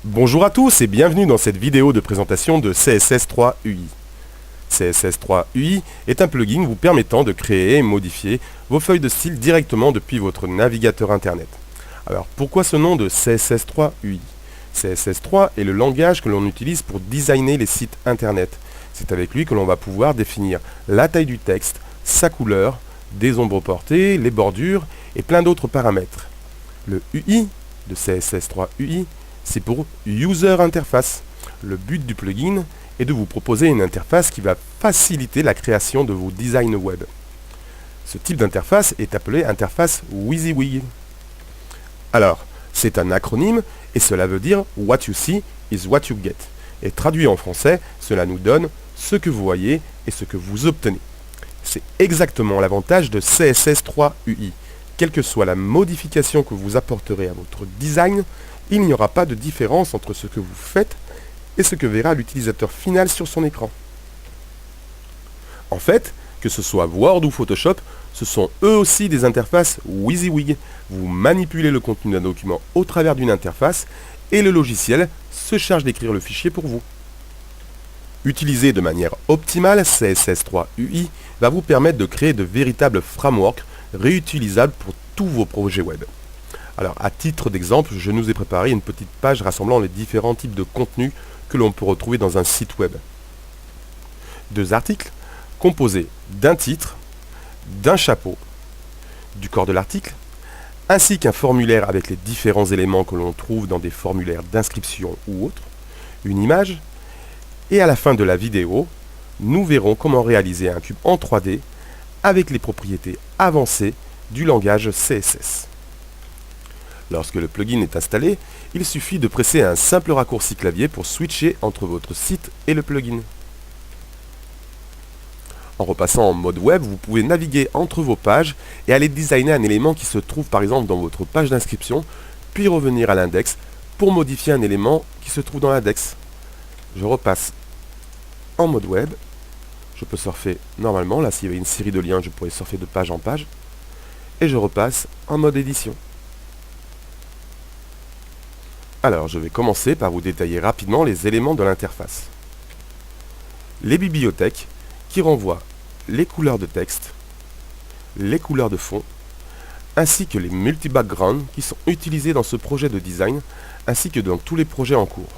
Bonjour à tous et bienvenue dans cette vidéo de présentation de CSS3 UI. CSS3 UI est un plugin vous permettant de créer et modifier vos feuilles de style directement depuis votre navigateur internet. Alors pourquoi ce nom de CSS3 UI? CSS3 est le langage que l'on utilise pour designer les sites internet. C'est avec lui que l'on va pouvoir définir la taille du texte, sa couleur, des ombres portées, les bordures et plein d'autres paramètres. Le UI de CSS3 UI, c'est pour User Interface. Le but du plugin est de vous proposer une interface qui va faciliter la création de vos designs web. Ce type d'interface est appelé interface WYSIWYG. Alors, c'est un acronyme et cela veut dire What you see is what you get. Et traduit en français, cela nous donne ce que vous voyez et ce que vous obtenez. C'est exactement l'avantage de CSS3 UI. Quelle que soit la modification que vous apporterez à votre design, il n'y aura pas de différence entre ce que vous faites et ce que verra l'utilisateur final sur son écran. En fait, que ce soit Word ou Photoshop, ce sont eux aussi des interfaces WYSIWYG. Vous manipulez le contenu d'un document au travers d'une interface et le logiciel se charge d'écrire le fichier pour vous. Utilisé de manière optimale, CSS3 UI va vous permettre de créer de véritables frameworks réutilisables pour tous vos projets web. Alors, à titre d'exemple, je nous ai préparé une petite page rassemblant les différents types de contenus que l'on peut retrouver dans un site web. Deux articles composés d'un titre, d'un chapeau, du corps de l'article, ainsi qu'un formulaire avec les différents éléments que l'on trouve dans des formulaires d'inscription ou autres, une image, et à la fin de la vidéo, nous verrons comment réaliser un cube en 3D avec les propriétés avancées du langage CSS. Lorsque le plugin est installé, il suffit de presser un simple raccourci clavier pour switcher entre votre site et le plugin. En repassant en mode web, vous pouvez naviguer entre vos pages et aller designer un élément qui se trouve par exemple dans votre page d'inscription, puis revenir à l'index pour modifier un élément qui se trouve dans l'index. Je repasse en mode web. Je peux surfer normalement. Là, s'il y avait une série de liens, je pourrais surfer de page en page. Et je repasse en mode édition. Alors, je vais commencer par vous détailler rapidement les éléments de l'interface. Les bibliothèques qui renvoient les couleurs de texte, les couleurs de fond, ainsi que les multi-backgrounds qui sont utilisés dans ce projet de design, ainsi que dans tous les projets en cours.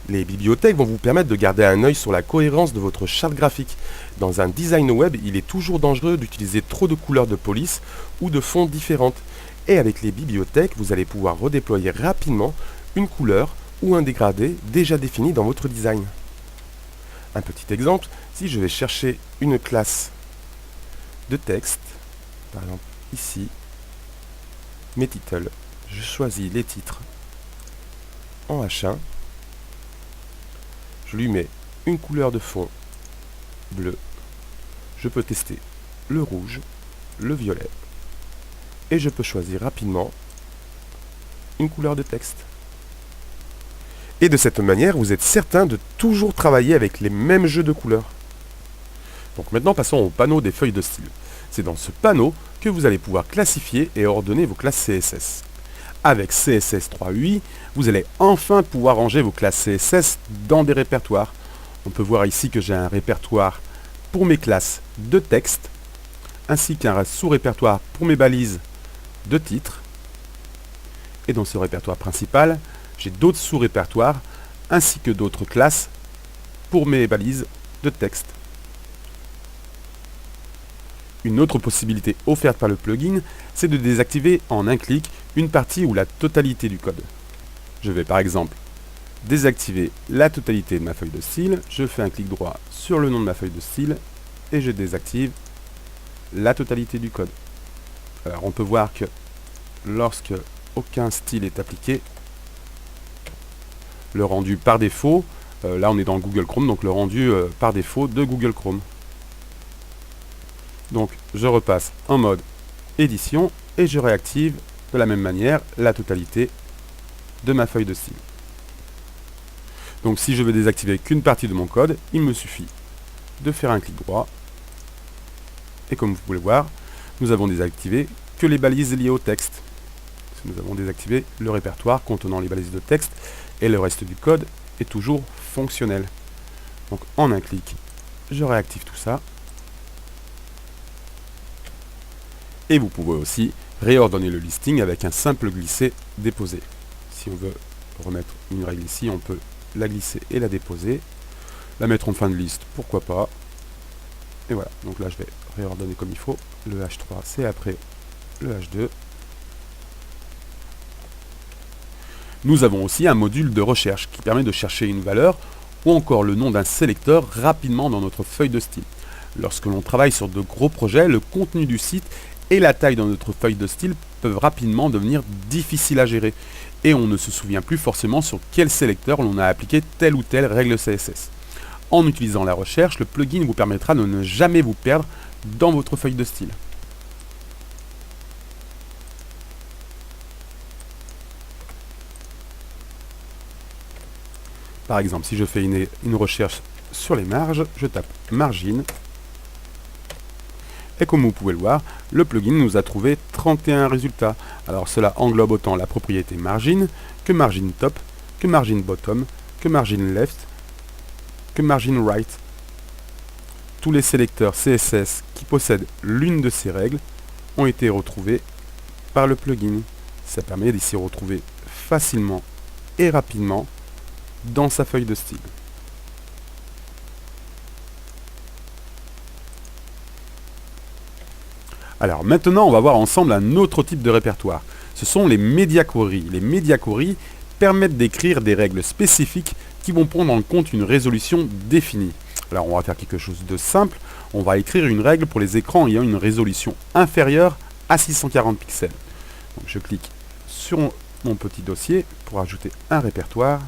Les bibliothèques vont vous permettre de garder un œil sur la cohérence de votre charte graphique. Dans un design web, il est toujours dangereux d'utiliser trop de couleurs de police ou de fonds différentes. Et avec les bibliothèques, vous allez pouvoir redéployer rapidement une couleur ou un dégradé déjà défini dans votre design. Un petit exemple, si je vais chercher une classe de texte, par exemple ici, mes titles, je choisis les titres en H1, je lui mets une couleur de fond bleu, je peux tester le rouge, le violet, et je peux choisir rapidement une couleur de texte. Et de cette manière, vous êtes certain de toujours travailler avec les mêmes jeux de couleurs. Donc maintenant, passons au panneau des feuilles de style. C'est dans ce panneau que vous allez pouvoir classifier et ordonner vos classes CSS. Avec CSS3 UI, vous allez enfin pouvoir ranger vos classes CSS dans des répertoires. On peut voir ici que j'ai un répertoire pour mes classes de texte, ainsi qu'un sous-répertoire pour mes balises de titres. Et dans ce répertoire principal, j'ai d'autres sous-répertoires ainsi que d'autres classes pour mes balises de texte. Une autre possibilité offerte par le plugin, c'est de désactiver en un clic une partie ou la totalité du code. Je vais par exemple désactiver la totalité de ma feuille de style, je fais un clic droit sur le nom de ma feuille de style et je désactive la totalité du code. Alors on peut voir que lorsque aucun style est appliqué, le rendu par défaut, là on est dans Google Chrome, donc le rendu par défaut de Google Chrome. Donc je repasse en mode édition et je réactive de la même manière la totalité de ma feuille de style. Donc si je veux désactiver qu'une partie de mon code, il me suffit de faire un clic droit et comme vous pouvez le voir, nous avons désactivé que les balises liées au texte. Nous avons désactivé le répertoire contenant les balises de texte et le reste du code est toujours fonctionnel. Donc en un clic, je réactive tout ça. Et vous pouvez aussi réordonner le listing avec un simple glisser-déposer. Si on veut remettre une règle ici, on peut la glisser et la déposer. La mettre en fin de liste, pourquoi pas. Et voilà, donc là je vais réordonner comme il faut. Le H3 c'est après le H2. Nous avons aussi un module de recherche qui permet de chercher une valeur ou encore le nom d'un sélecteur rapidement dans notre feuille de style. Lorsque l'on travaille sur de gros projets, le contenu du site et la taille dans notre feuille de style peuvent rapidement devenir difficiles à gérer et on ne se souvient plus forcément sur quel sélecteur l'on a appliqué telle ou telle règle CSS. En utilisant la recherche, le plugin vous permettra de ne jamais vous perdre dans votre feuille de style. Par exemple, si je fais une recherche sur les marges, je tape margin. Et comme vous pouvez le voir, le plugin nous a trouvé 31 résultats. Alors cela englobe autant la propriété margin, que margin top, que margin bottom, que margin left, que margin right. Tous les sélecteurs CSS qui possèdent l'une de ces règles ont été retrouvés par le plugin. Ça permet d'y s'y retrouver facilement et rapidement dans sa feuille de style. Alors maintenant, on va voir ensemble un autre type de répertoire. Ce sont les media queries. Les media queries permettent d'écrire des règles spécifiques qui vont prendre en compte une résolution définie. Alors on va faire quelque chose de simple. On va écrire une règle pour les écrans ayant une résolution inférieure à 640 pixels. Donc je clique sur mon petit dossier pour ajouter un répertoire.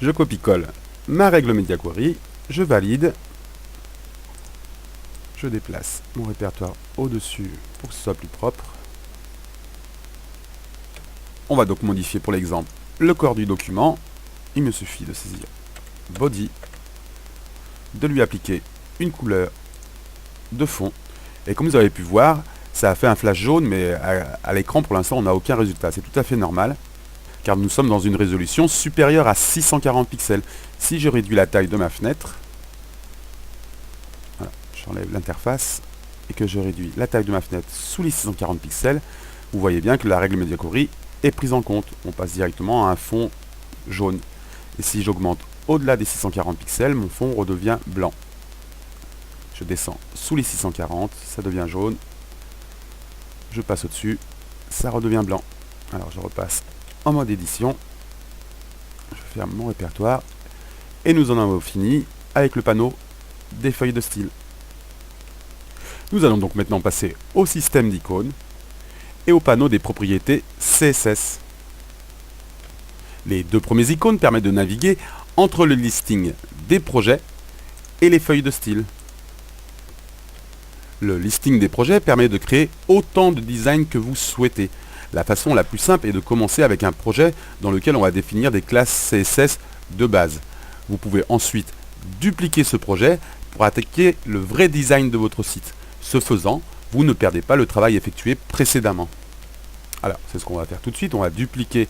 Je copie-colle ma règle media query, je valide. Je déplace mon répertoire au-dessus pour que ce soit plus propre. On va donc modifier pour l'exemple le corps du document. Il me suffit de saisir body, de lui appliquer une couleur de fond. Et comme vous avez pu voir, ça a fait un flash jaune, mais à l'écran pour l'instant on n'a aucun résultat. C'est tout à fait normal, car nous sommes dans une résolution supérieure à 640 pixels. Si je réduis la taille de ma fenêtre, j'enlève l'interface et que je réduis la taille de ma fenêtre sous les 640 pixels, vous voyez bien que la règle media query est prise en compte. On passe directement à un fond jaune. Et si j'augmente au-delà des 640 pixels, mon fond redevient blanc. Je descends sous les 640, ça devient jaune. Je passe au-dessus, ça redevient blanc. Alors je repasse en mode édition. Je ferme mon répertoire. Et nous en avons fini avec le panneau des feuilles de style. Nous allons donc maintenant passer au système d'icônes et au panneau des propriétés CSS. Les deux premières icônes permettent de naviguer entre le listing des projets et les feuilles de style. Le listing des projets permet de créer autant de designs que vous souhaitez. La façon la plus simple est de commencer avec un projet dans lequel on va définir des classes CSS de base. Vous pouvez ensuite dupliquer ce projet pour attaquer le vrai design de votre site. Ce faisant, vous ne perdez pas le travail effectué précédemment. Alors, c'est ce qu'on va faire tout de suite. On va dupliquer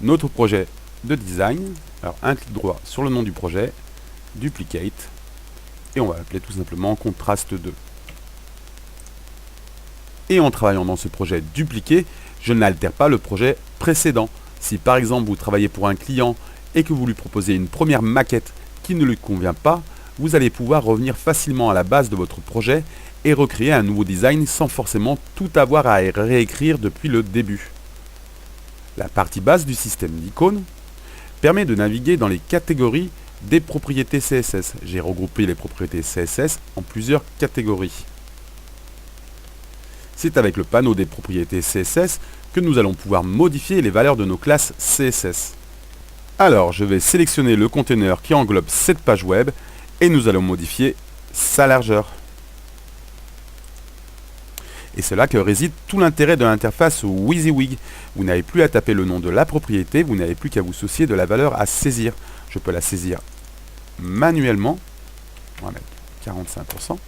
notre projet de design. Alors, un clic droit sur le nom du projet, duplicate, et on va l'appeler tout simplement contraste 2. Et en travaillant dans ce projet dupliqué, je n'altère pas le projet précédent. Si par exemple vous travaillez pour un client et que vous lui proposez une première maquette qui ne lui convient pas, vous allez pouvoir revenir facilement à la base de votre projet et recréer un nouveau design sans forcément tout avoir à réécrire depuis le début. La partie basse du système d'icônes permet de naviguer dans les catégories des propriétés CSS. J'ai regroupé les propriétés CSS en plusieurs catégories. C'est avec le panneau des propriétés CSS que nous allons pouvoir modifier les valeurs de nos classes CSS. Alors, je vais sélectionner le conteneur qui englobe cette page web et nous allons modifier sa largeur. Et c'est là que réside tout l'intérêt de l'interface WYSIWYG. Vous n'avez plus à taper le nom de la propriété, vous n'avez plus qu'à vous soucier de la valeur à saisir. Je peux la saisir manuellement, on va mettre 45%,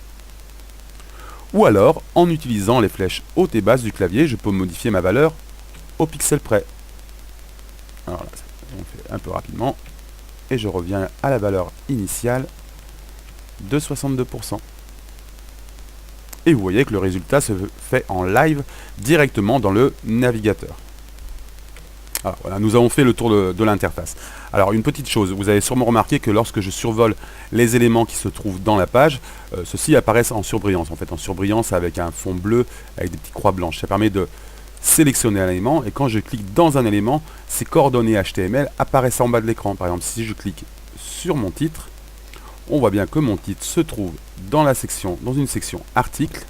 Ou alors, en utilisant les flèches hautes et basses du clavier, je peux modifier ma valeur au pixel près. Alors là, on fait un peu rapidement. Et je reviens à la valeur initiale de 62%. Et vous voyez que le résultat se fait en live directement dans le navigateur. Alors voilà, nous avons fait le tour de l'interface. Alors une petite chose, vous avez sûrement remarqué que lorsque je survole les éléments qui se trouvent dans la page, ceux-ci apparaissent en surbrillance. En fait, en surbrillance avec un fond bleu, avec des petites croix blanches. Ça permet de sélectionner un élément, et quand je clique dans un élément, ces coordonnées HTML apparaissent en bas de l'écran. Par exemple, si je clique sur mon titre, on voit bien que mon titre se trouve dans une section article,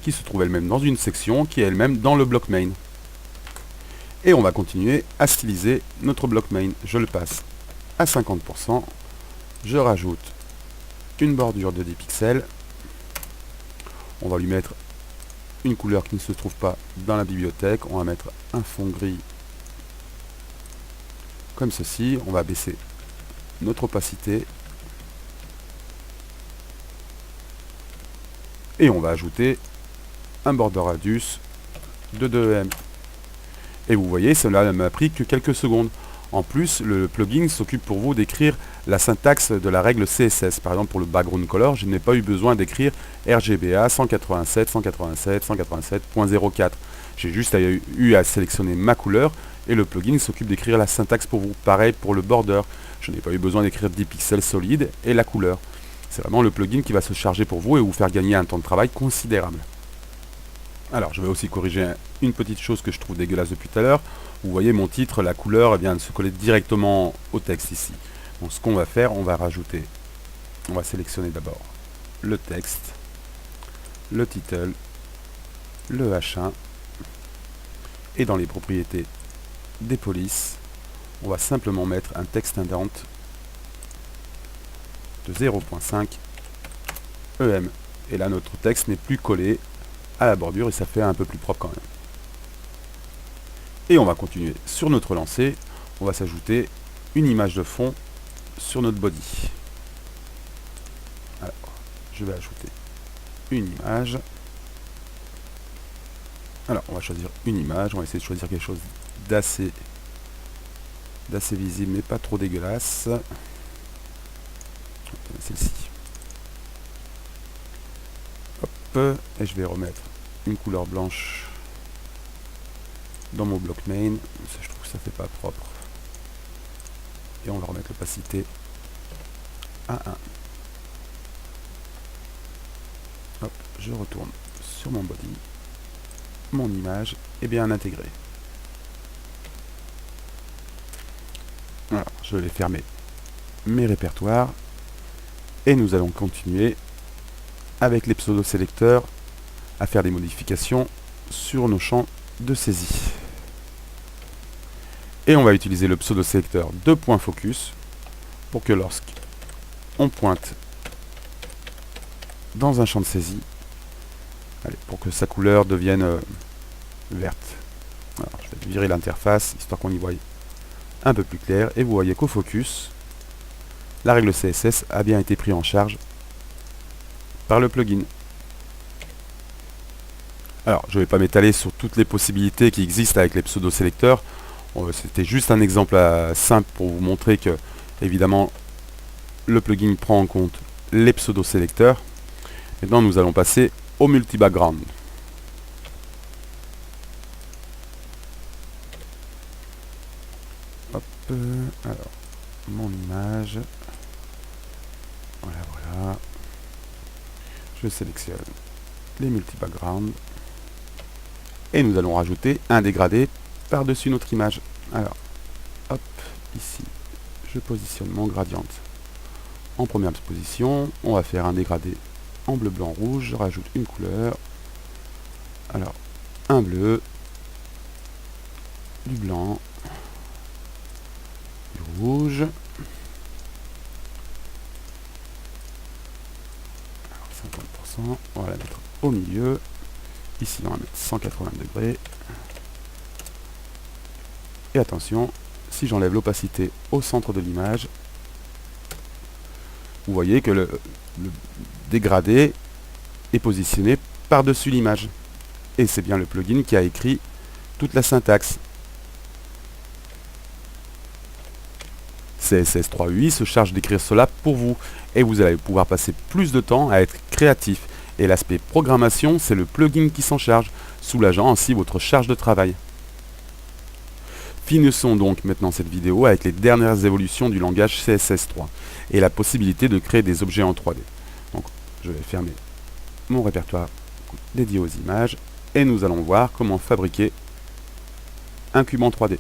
qui se trouve elle-même dans une section, qui est elle-même dans le bloc main. Et on va continuer à styliser notre bloc main. Je le passe à 50%. Je rajoute une bordure de 10 pixels. On va lui mettre une couleur qui ne se trouve pas dans la bibliothèque. On va mettre un fond gris comme ceci. On va baisser notre opacité. Et on va ajouter un border radius de 2 em. Et vous voyez, cela ne m'a pris que quelques secondes. En plus, le plugin s'occupe pour vous d'écrire la syntaxe de la règle CSS. Par exemple, pour le background color, je n'ai pas eu besoin d'écrire RGBA 187.187.04. J'ai juste eu à sélectionner ma couleur et le plugin s'occupe d'écrire la syntaxe pour vous. Pareil pour le border, je n'ai pas eu besoin d'écrire 10 pixels solides et la couleur. C'est vraiment le plugin qui va se charger pour vous et vous faire gagner un temps de travail considérable. Alors, je vais aussi corriger une petite chose que je trouve dégueulasse depuis tout à l'heure. Vous voyez mon titre, la couleur vient de se coller directement au texte ici. Donc ce qu'on va faire, on va sélectionner d'abord le texte, le title, le H1, et dans les propriétés des polices, on va simplement mettre un text indent de 0.5 em. Et là, notre texte n'est plus collé à la bordure et ça fait un peu plus propre quand même. Et on va continuer sur notre lancée. On va s'ajouter une image de fond sur notre body. Alors, je vais ajouter une image. Alors, on va choisir une image. On va essayer de choisir quelque chose d'assez visible, mais pas trop dégueulasse. Celle-ci. Hop, et je vais remettre une couleur blanche dans mon bloc main. Ça, je trouve que ça fait pas propre. Et on va remettre l'opacité à 1. Hop, je retourne sur mon body. Mon image est bien intégrée. Alors, je vais fermer mes répertoires. Et nous allons continuer avec les pseudo-sélecteurs à faire des modifications sur nos champs de saisie. Et on va utiliser le pseudo-sélecteur de point focus pour que lorsqu'on pointe dans un champ de saisie, pour que sa couleur devienne verte. Alors, je vais virer l'interface histoire qu'on y voie un peu plus clair. Et vous voyez qu'au focus, la règle CSS a bien été prise en charge par le plugin. Alors, je ne vais pas m'étaler sur toutes les possibilités qui existent avec les pseudo-sélecteurs. C'était juste un exemple simple pour vous montrer que, évidemment, le plugin prend en compte les pseudo-sélecteurs. Maintenant, nous allons passer au multi-background. Hop, alors, mon image. Voilà. Je sélectionne les multi-backgrounds. Et nous allons rajouter un dégradé par-dessus notre image. Alors, hop, ici, je positionne mon gradient en première position. On va faire un dégradé en bleu, blanc, rouge. Je rajoute une couleur. Alors, un bleu, du blanc, du rouge. Alors, 50%. On va la mettre au milieu. Ici, on va mettre 180 degrés. Et attention, si j'enlève l'opacité au centre de l'image, vous voyez que le dégradé est positionné par-dessus l'image. Et c'est bien le plugin qui a écrit toute la syntaxe. CSS3UI se charge d'écrire cela pour vous et vous allez pouvoir passer plus de temps à être créatif. Et l'aspect programmation, c'est le plugin qui s'en charge, soulageant ainsi votre charge de travail. Finissons donc maintenant cette vidéo avec les dernières évolutions du langage CSS3 et la possibilité de créer des objets en 3D. Donc je vais fermer mon répertoire dédié aux images et nous allons voir comment fabriquer un cube en 3D.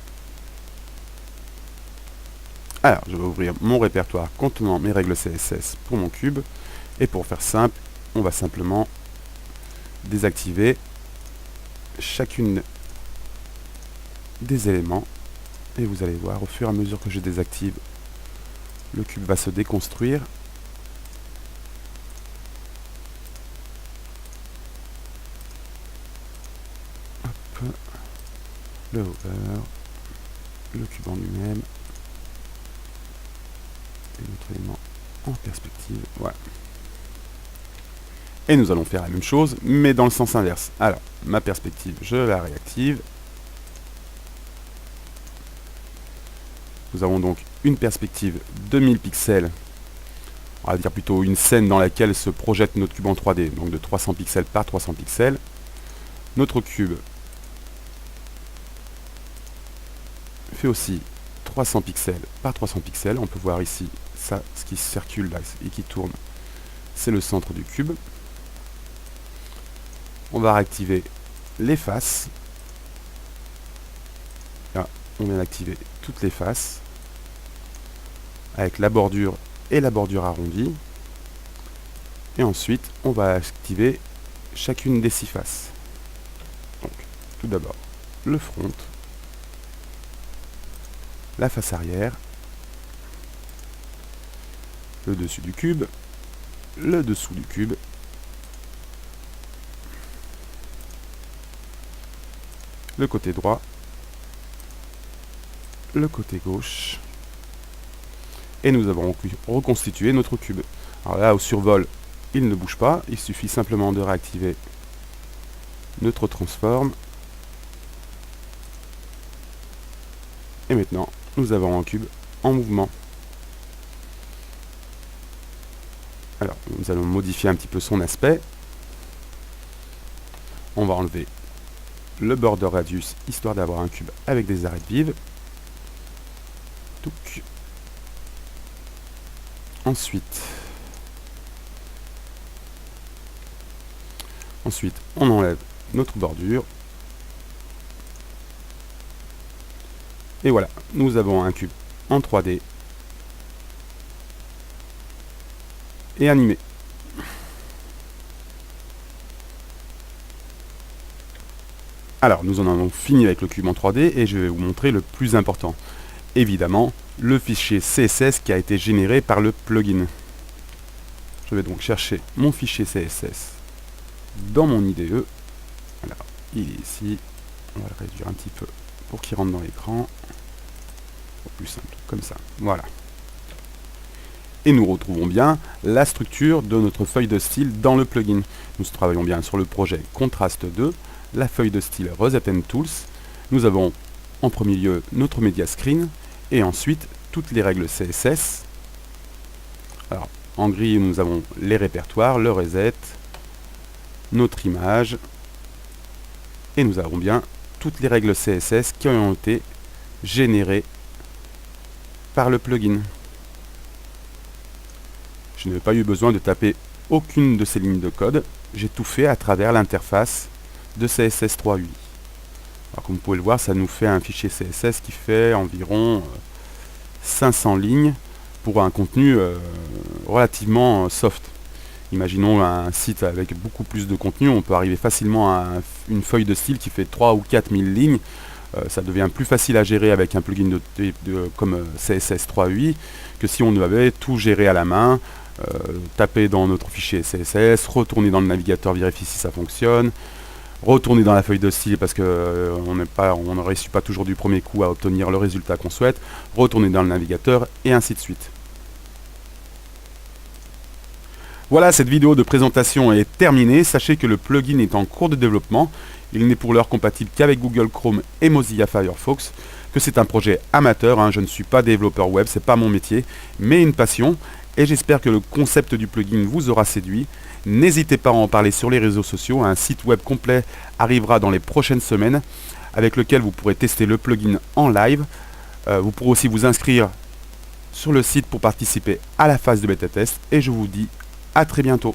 Alors, je vais ouvrir mon répertoire contenant mes règles CSS pour mon cube. Et pour faire simple, on va simplement désactiver chacune des éléments. Et vous allez voir, au fur et à mesure que je désactive, le cube va se déconstruire. Hop. Le hover, le cube en lui-même. Et notre élément en perspective, voilà. Et nous allons faire la même chose, mais dans le sens inverse. Alors, ma perspective, je la réactive. Nous avons donc une perspective de 1000 pixels. On va dire plutôt une scène dans laquelle se projette notre cube en 3D, donc de 300 pixels par 300 pixels. Notre cube fait aussi 300 pixels par 300 pixels. On peut voir ici, ça, ce qui circule là et qui tourne, c'est le centre du cube. On va réactiver les faces. Là, on vient d'activer toutes les faces avec la bordure et la bordure arrondie. Et ensuite, on va activer chacune des 6 faces. Donc, tout d'abord, le front, la face arrière, le dessus du cube, le dessous du cube, le côté droit, le côté gauche, et nous avons reconstitué notre cube. Alors là, au survol, il ne bouge pas, il suffit simplement de réactiver notre transform. Et maintenant, nous avons un cube en mouvement. Alors, nous allons modifier un petit peu son aspect. On va enlever le border radius, histoire d'avoir un cube avec des arêtes vives. Touc. Ensuite, on enlève notre bordure. Et voilà, nous avons un cube en 3D et animé. Alors, nous en avons fini avec le cube en 3D et je vais vous montrer le plus important. Évidemment, le fichier CSS qui a été généré par le plugin. Je vais donc chercher mon fichier CSS dans mon IDE. Alors, il est ici. On va le réduire un petit peu pour qu'il rentre dans l'écran. Plus simple, comme ça. Voilà. Et nous retrouvons bien la structure de notre feuille de style dans le plugin. Nous travaillons bien sur le projet Contrast 2, la feuille de style Rosette & Tools. Nous avons en premier lieu notre Media Screen et ensuite toutes les règles CSS. Alors, en gris, nous avons les répertoires, le reset, notre image et nous avons bien toutes les règles CSS qui ont été générées par le plugin. Je n'ai pas eu besoin de taper aucune de ces lignes de code. J'ai tout fait à travers l'interface de CSS3UI. Alors, comme vous pouvez le voir, ça nous fait un fichier CSS qui fait environ 500 lignes pour un contenu relativement soft. Imaginons un site avec beaucoup plus de contenu, on peut arriver facilement à une feuille de style qui fait 3 ou 4000 lignes. Ça devient plus facile à gérer avec un plugin comme CSS3UI que si on avait tout géré à la main, taper dans notre fichier CSS, retourner dans le navigateur, vérifier si ça fonctionne, retourner dans la feuille de style parce que on ne réussit pas toujours du premier coup à obtenir le résultat qu'on souhaite, retourner dans le navigateur et ainsi de suite. Voilà, cette vidéo de présentation est terminée. Sachez que le plugin est en cours de développement. Il n'est pour l'heure compatible qu'avec Google Chrome et Mozilla Firefox. Que c'est un projet amateur, hein. Je ne suis pas développeur web, c'est pas mon métier, mais une passion. Et j'espère que le concept du plugin vous aura séduit. N'hésitez pas à en parler sur les réseaux sociaux. Un site web complet arrivera dans les prochaines semaines avec lequel vous pourrez tester le plugin en live. Vous pourrez aussi vous inscrire sur le site pour participer à la phase de bêta test. Et je vous dis à très bientôt.